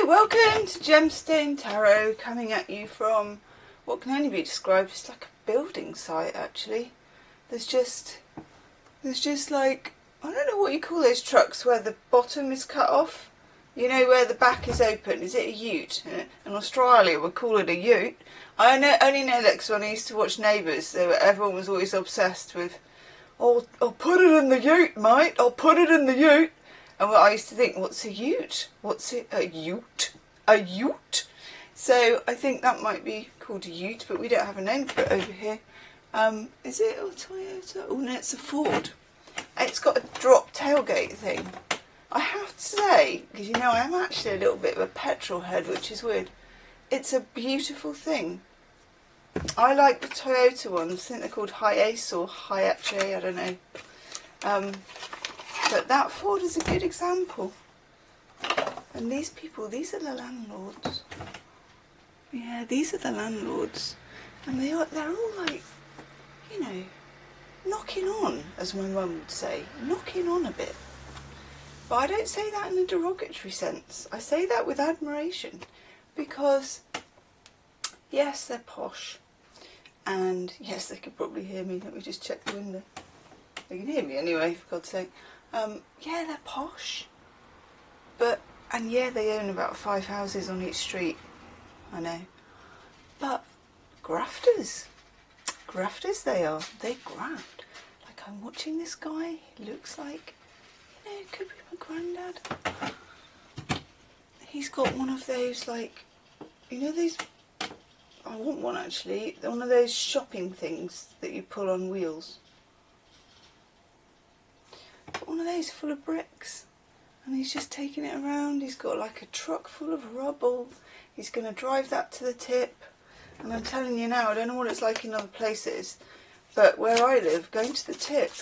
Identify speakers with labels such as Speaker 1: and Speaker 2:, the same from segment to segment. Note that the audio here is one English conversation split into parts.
Speaker 1: welcome to Gemstone Tarot, coming at you from what can only be described as like a building site. Actually, there's just like, I don't know what you call those trucks where the bottom is cut off. You know, where the back is open. Is it a ute? In Australia, we call it a ute. I only know that because when I used to watch Neighbours, everyone was always obsessed with, "Oh, I'll put it in the ute, mate. I'll put it in the ute." And I used to think, what's a ute? What's it? A ute? A ute? So I think that might be called a ute, but we don't have a name for it over here. Is it a Toyota? Oh no, it's a Ford. It's got a drop tailgate thing. I have to say, because you know I am actually a little bit of a petrol head, which is weird. It's a beautiful thing. I like the Toyota ones. I think they're called Hiace or Hiace, I don't know. But that Ford is a good example. And these people, these are the landlords. Yeah, these are the landlords. And they're all like, you know, knocking on, as my mum would say. Knocking on a bit. But I don't say that in a derogatory sense. I say that with admiration. Because, yes, they're posh. And, yes, they could probably hear me. Let me just check the window. They can hear me anyway, for God's sake. Yeah, they're posh. And yeah, they own about 5 houses on each street. I know. But, grafters. Grafters they are. They graft. Like, I'm watching this guy. He looks like, you know, it could be my granddad. He's got one of those, like, you know these, I want one actually, one of those shopping things that you pull on wheels. Got one of those full of bricks, and he's just taking it around. He's got like a truck full of rubble. He's going to drive that to the tip. And I'm telling you now, I don't know what it's like in other places, but where I live, going to the tip,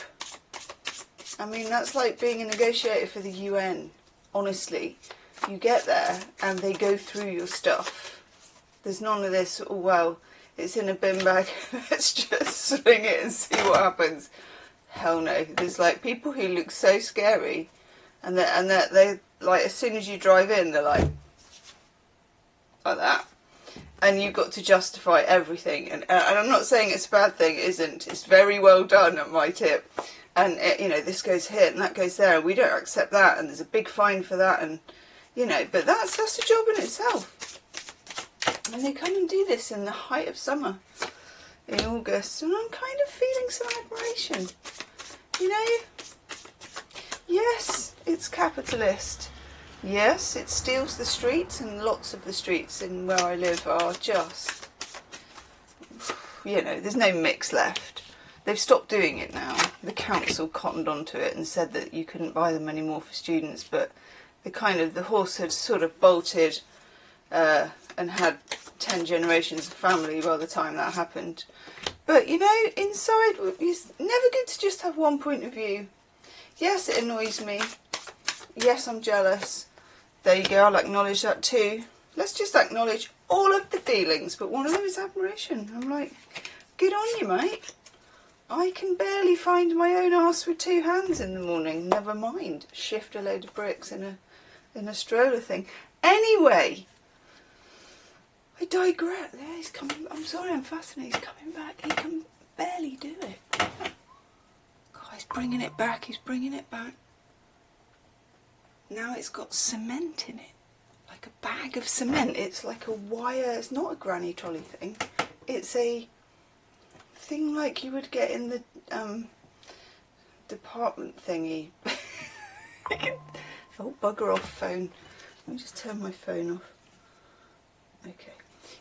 Speaker 1: I mean, that's like being a negotiator for the UN. Honestly, you get there and they go through your stuff. There's none of this, oh well, it's in a bin bag, let's just swing it and see what happens. Hell no. There's like people who look so scary, and they like, as soon as you drive in, they're like that. And you've got to justify everything. And I'm not saying it's a bad thing, it isn't. It's very well done at my tip. And, you know, this goes here and that goes there, and we don't accept that, and there's a big fine for that, and, you know, but that's a job in itself. And they come and do this in the height of summer, in August, and I'm kind of feeling some admiration. You know, yes, it's capitalist. Yes, it steals the streets, and lots of the streets in where I live are just, you know, there's no mix left. They've stopped doing it now. The council cottoned onto it and said that you couldn't buy them anymore for students, but the horse had sort of bolted and had 10 generations of family by the time that happened. But, you know, inside, it's never good to just have one point of view. Yes, it annoys me. Yes, I'm jealous. There you go, I'll acknowledge that too. Let's just acknowledge all of the feelings, but one of them is admiration. I'm like, good on you, mate. I can barely find my own arse with 2 hands in the morning. Never mind, shift a load of bricks in a stroller thing. Anyway, I digress. There, he's coming. I'm sorry, I'm fascinated. He's coming back. He can barely do it. God, he's bringing it back. He's bringing it back. Now it's got cement in it, like a bag of cement. It's like a wire. It's not a granny trolley thing. It's a thing like you would get in the department thingy. Oh, bugger off phone. Let me just turn my phone off. Okay.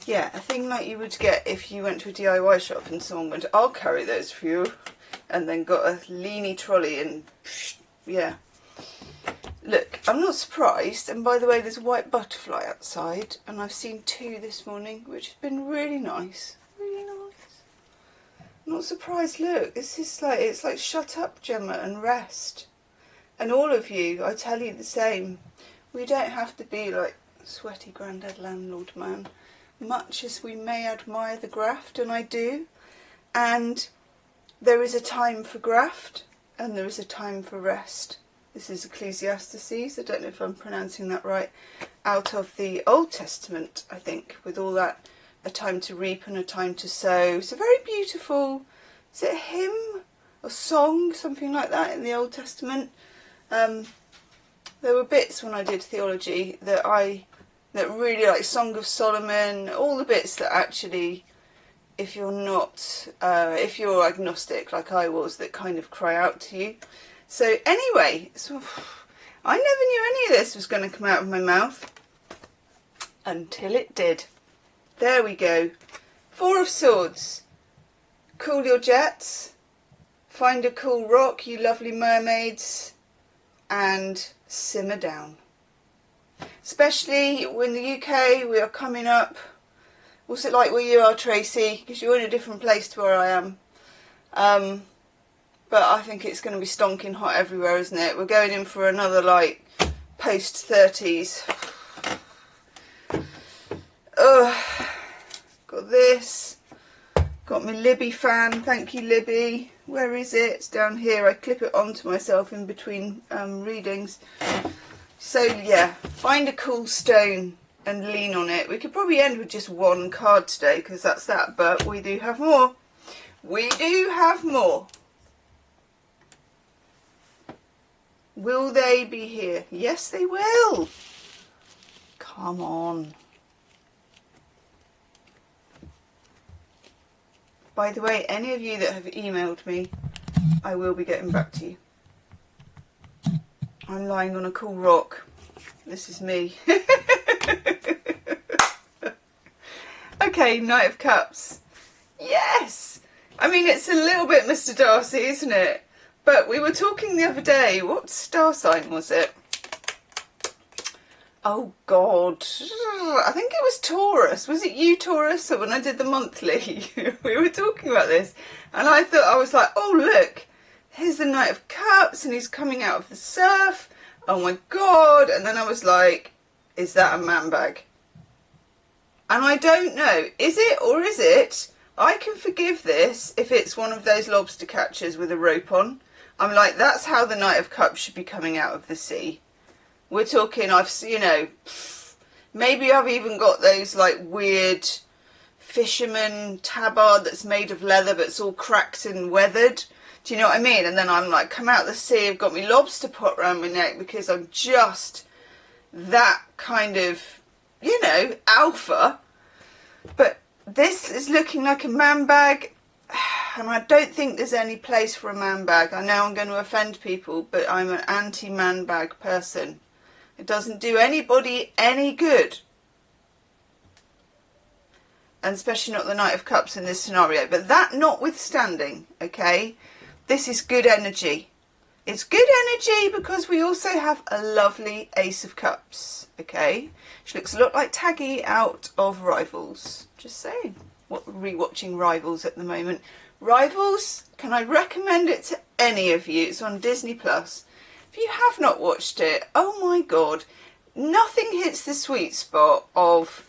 Speaker 1: Yeah, a thing like you would get if you went to a DIY shop and someone went, I'll carry those for you, and then got a leany trolley and yeah. Look, I'm not surprised, and by the way, there's a white butterfly outside, and I've seen 2 this morning, which has been really nice. Really nice. I'm not surprised. Look, this is like, it's like shut up, Gemma, and rest. And all of you, I tell you the same. We don't have to be like sweaty granddad landlord man, much as we may admire the graft, and I do. And there is a time for graft, and there is a time for rest. This is Ecclesiastes, I don't know if I'm pronouncing that right. out of the Old Testament, I think, with all that, a time to reap and a time to sow. It's a very beautiful, is it a hymn, a song, something like that in the Old Testament? There were bits when I did theology that really, like Song of Solomon, all the bits that actually, if you're not, if you're agnostic like I was, that kind of cry out to you. So anyway, I never knew any of this was going to come out of my mouth until it did. There we go. Four of Swords. Cool your jets. Find a cool rock, you lovely mermaids. And simmer down. Especially in the UK, we are coming up. What's it like where you are, Tracy? Because you're in a different place to where I am. But I think it's going to be stonking hot everywhere, isn't it? We're going in for another, like, post-30s. Got this. Got my Libby fan. Thank you, Libby. Where is it? It's down here. I clip it onto myself in between readings. So, yeah, find a cool stone and lean on it. We could probably end with just one card today, because that's that. But we do have more. We do have more. Will they be here? Yes, they will. Come on. By the way, any of you that have emailed me, I will be getting back to you. I'm lying on a cool rock. This is me. Okay, Knight of Cups. Yes! I mean, it's a little bit Mr. Darcy, isn't it? But we were talking the other day. What star sign was it? Oh, God. I think it was Taurus. Was it you, Taurus? So when I did the monthly, we were talking about this. And I thought, I was like, oh, look. Here's the Knight of Cups and he's coming out of the surf. Oh, my God. And then I was like, is that a man bag? And I don't know. Is it or is it? I can forgive this if it's one of those lobster catchers with a rope on. I'm like, that's how the Knight of Cups should be coming out of the sea. We're talking, you know, maybe I've even got those like weird fisherman tabard that's made of leather but it's all cracked and weathered. Do you know what I mean? And then I'm like, come out the sea, I've got my lobster pot around my neck because I'm just that kind of, you know, alpha. But this is looking like a man bag. And I don't think there's any place for a man bag. I know I'm going to offend people, but I'm an anti-man bag person. It doesn't do anybody any good. And especially not the Knight of Cups in this scenario. But that notwithstanding, okay, this is good energy. It's good energy because we also have a lovely Ace of Cups, okay? She looks a lot like Taggy out of Rivals. Just saying. Rewatching Rivals at the moment. Rivals, can I recommend it to any of you? It's on Disney Plus. If you have not watched it, oh my God, nothing hits the sweet spot of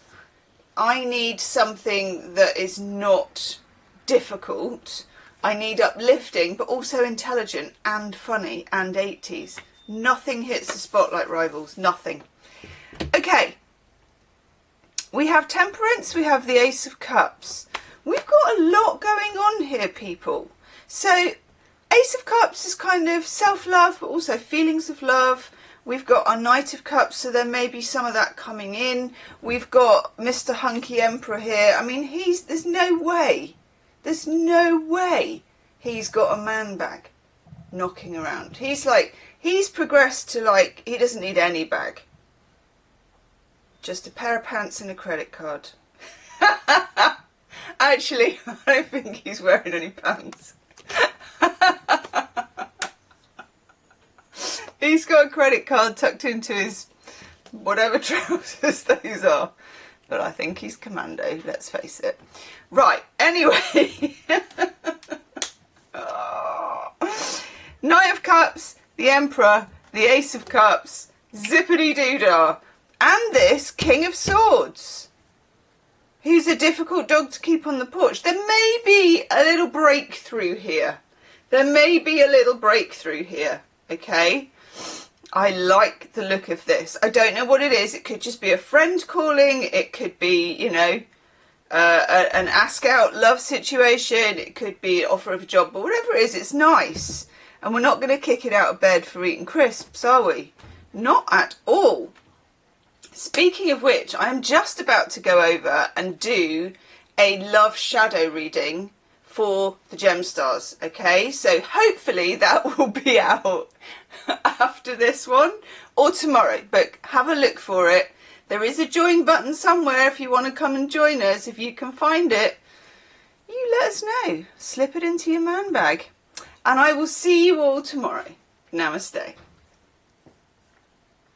Speaker 1: I need something that is not difficult. I need uplifting, but also intelligent and funny and 80s. Nothing hits the spot like Rivals. Nothing. Okay. We have Temperance. We have the Ace of Cups. We've got a lot going on here, people. So, Ace of Cups is kind of self-love, but also feelings of love. We've got our Knight of Cups, so there may be some of that coming in. We've got Mr. Hunky Emperor here. I mean, there's no way he's got a man bag knocking around. He's progressed to like, he doesn't need any bag. Just a pair of pants and a credit card. Actually, I don't think he's wearing any pants. He's got a credit card tucked into his whatever trousers those are. But I think he's commando, let's face it. Right, anyway. Knight of Cups, the Emperor, the Ace of Cups, zippity-doo-dah. And this King of Swords. He's a difficult dog to keep on the porch. There may be a little breakthrough here. There may be a little breakthrough here, okay? I like the look of this. I don't know what it is. It could just be a friend calling. It could be, you know, an ask out love situation. It could be offer of a job, but whatever it is, it's nice. And we're not going to kick it out of bed for eating crisps, are we? Not at all. Speaking of which, I am just about to go over and do a love shadow reading for the Gemstars, okay? So hopefully that will be out after this one or tomorrow, but have a look for it. There is a join button somewhere if you want to come and join us. If you can find it, you let us know. Slip it into your man bag. And I will see you all tomorrow. Namaste.